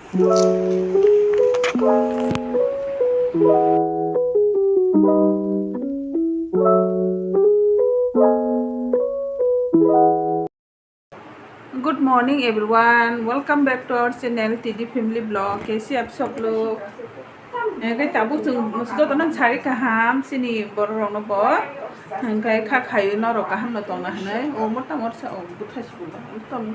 Good morning everyone, welcome back to our channel TD family blog. कैसे आप सब लोग? ताबू जों तो नों सारी कहम सिनी बर रंग बो हंगाय खा खायो न रो कहम न तंग हने ओ मोटा मोरसा ओ बुथास बुला तम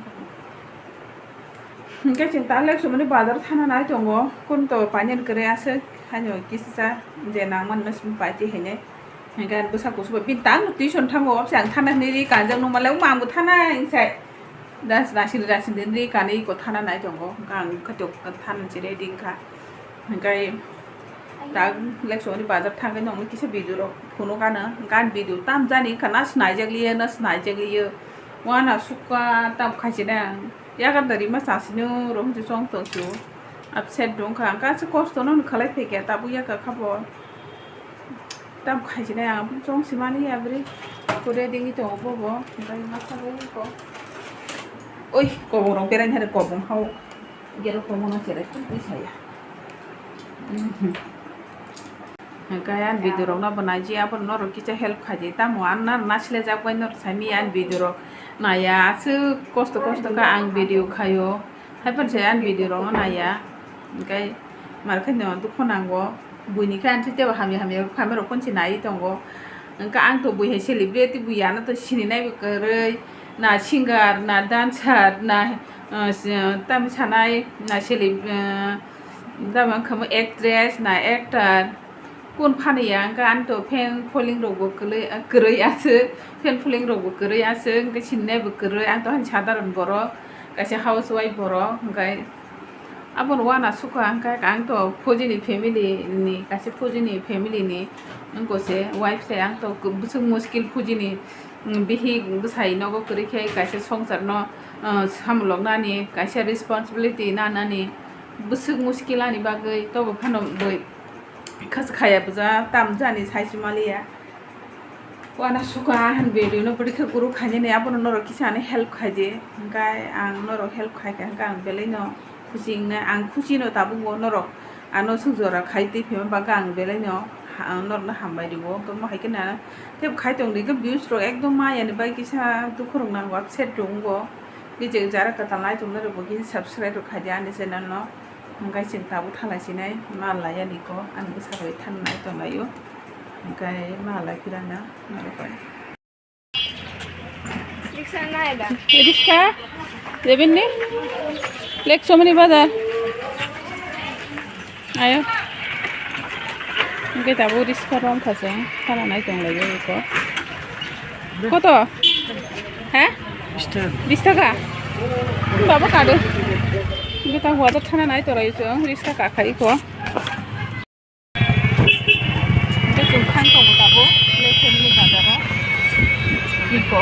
हंगाय चिं ताले सुमनि बाजार थाना नाय दंगो कोन तो पानिन करे आसे हानो किससा जेना मन नसम पाति हेने हंगाय बसाको सब बिनतां टिउसन थांगो सांग थाना नि काजों न मालाय मांगो थाना इंसाय das rasin din ri kani ko thana nai tongo gang khatok than chire ding kha ngai ta lekso ni bazar thang nong ni kisa video ro phono kana gan video tam jani khana snai jagliye na snai jagliye wana suka tam khajina ya ga dari ma sasinu rom ju song to su upset dong kha ka se kosto no khalai pheke ta bu ya ka khabo tam khajina ya song simani abri kore dingi to bo ngai ma sa ko oi kobong peran hari kobong hau gelo kobong na cerai tu saya kayan video rok na banaji apa nor kita help khaji ta muan na nasle jak bai nor sami an video rok na ya su kosto ka ang video khayo hai pan se an video rok na ya kai mar khan no tu khonango buini kan ti te hami camera kon chi nai tongo ka ang to bui he celebrity bui ya na to sini nai kare na singer na dancer na tam sanai na seleb dama khamo actress na actor kun phani yang kan to fan following rog bo krei ase fan following rog bo krei ase ke sinne bo krei ang to han sadaron boro kaise housewife boro ngai abon wana suka ang ka ang to phojini family ni kaise phojini family ni ngko se wife se ang to busung muskil phojini bihi busai no go kri khai kaise songsar no samlok nani kaise responsibility na nani busuk muskila ni bagai to phano boi khas khaya buja tam jani saisimalia wana suka han video no budi kha guru khane ne abon no ro kisane help khaje ngai ang no ro help khai ka ang belai no khusing na ang khusi no tabu no ro ano sujora khaiti phema baga ang belai no nor na hambai dibo to mo haikena te khai tong ri ga views ro ekdom ma yani bai kisa tu khorong na website dong go bi je jara ka tanai tum ro bo ki subscribe ro khaja ani channel no ngai sin tabu thalai sinai ma la yani ko an bu sabai than nai to nayo ngai ma la kirana na ko riksha na eda riksha deben ne lek somani bazar ayo 이게 다 보리스카로 가서 하나 나이 동네 이거 কত হ্যাঁ 20 টাকা বাবা কাটে 이게 다 와서 타나 나이 돌아 있어 20 টাকা খাই কো 이게 좀 칸거 보다고 레페니 가자라 이거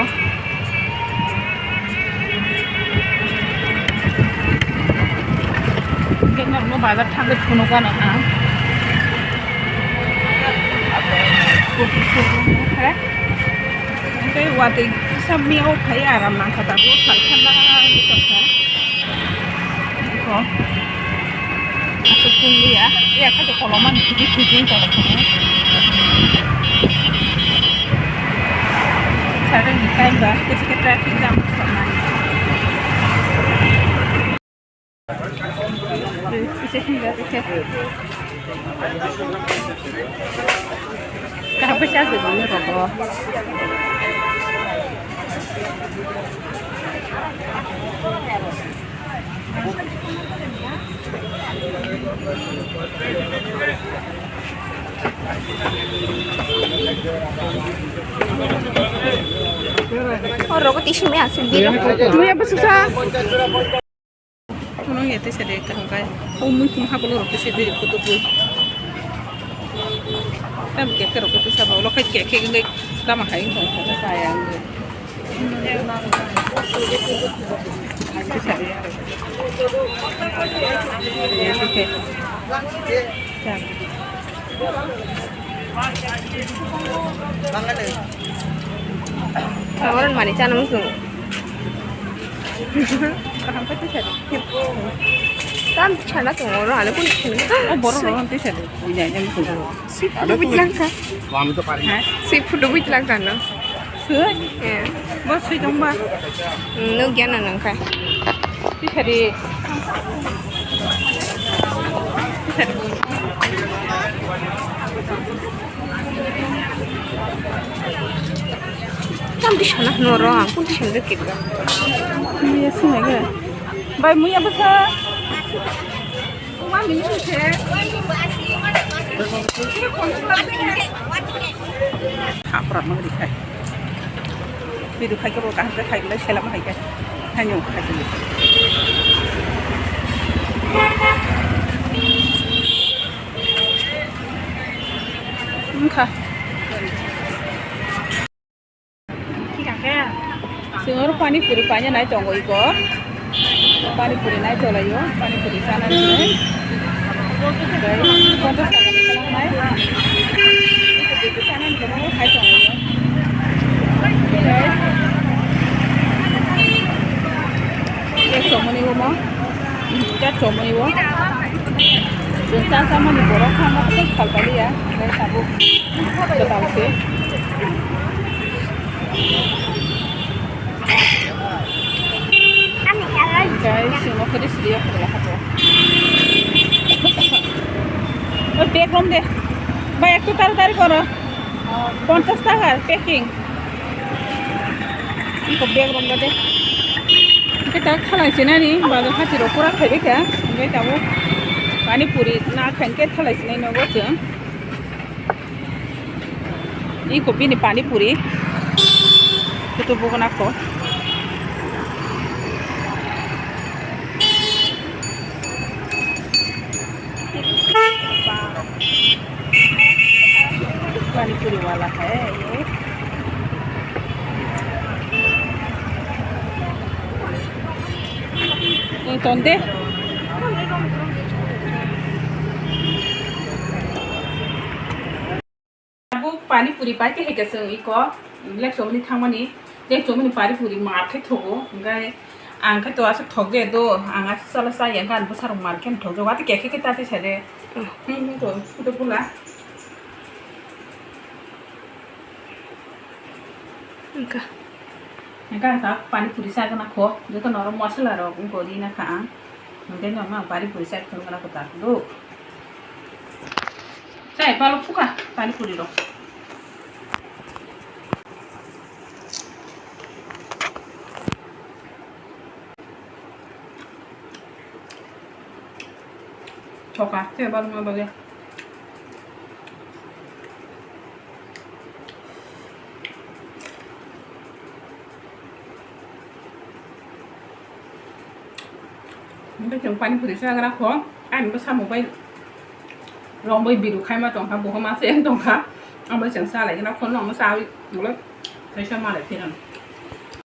이게 너무 바자 타게 주는 거는 cái qua thì sao miêu thấy làm nặng thật bố phải khăn la như thế này có aku pun ya ya kada koloman di kucing kalau kamu sekarang di time bah kita traffic jam sama bisa enggak sih Kenapa sih aku ini kok? Oh, rokok tisu ya sendiri. Ini apa susah? Tolong ya tes ada kan kai. Oh, mungkin hafal rokok sendiri kutu. Tam kek rokok tu sabah. Lo kai kek ngai lama hai kan sayang. Orang mana cara musuh? Paham apa tu saya? 땀 잘나서 얼어 안 해본 বড় T shirt ওই যায় আমি তো 시푸드 비틀랑카 আমি তো পারি না 시푸드 비틀랑카나 সুই 예 বস সুই দংবা 누기야나 난카 টি শার্টে টি শার্ট 땀도 잘나 얼어 안 본 챈데 끼가 মুই আছে নাকি ভাই মুই আবসা 와 민수세 খাপরাত মাগি খাই বিদু খাই কব কাহতে খাই গলে সেলাম খাই খাই হাইনো খাই গলে খা Singor pani puri panya nai tongo iko. Pani puri nai tolayo, pani puri sana ni. Kontas taka ni kalang nai. Iko bitu sana ni kalang hai tongo yo. Ye somoni wo mo. Ja somoni wo. Junta sama ni borok kama terus kali ya. Nai sabuk. Betul sih. Guys, yung mga kulis diya ko lahat po. O, take home de. Ba, একটু তাড়াতাড়ি করো 50 টাকা packing eco bag রম দে এটা খালাইছে না নি বাজার হাতির পুরা খাইবে কা ओमफ्राय दाबो पानीपुरी ना खाइके खालायছে নাই নগো ইকো বিনি panipuri itu bukan aku panipuri वाला है ये ¿dónde? Aku पानीपुरी पाके हेगासो इको लेक सोमनि थांमानि लेक सोमनि पानीपुरी मार्के थगो ओमफ्राय आं खायथ' आसो थगजे दो आं आसो साला साया गान बसार मार्के थगजो वाति केके के ताते सारे तो फुटो बुला 그러니까 Enggak tak पानीपुरी सा kana kho जो नरो मसला रो गोरी ना खा ओमफ्राय नमा पानीपुरी सा kana ko tak do Sai palu fuka panipuri row Choka, saya baru mau bagi. Bây giờ panipuri सा करा खो anh có sao một bay rong bay biru khai mà trồng khá bố mà sẽ trồng khá ông bây giờ xa lại cái nó khốn lòng nó sao đi một lớp thấy sao mà lại thế nào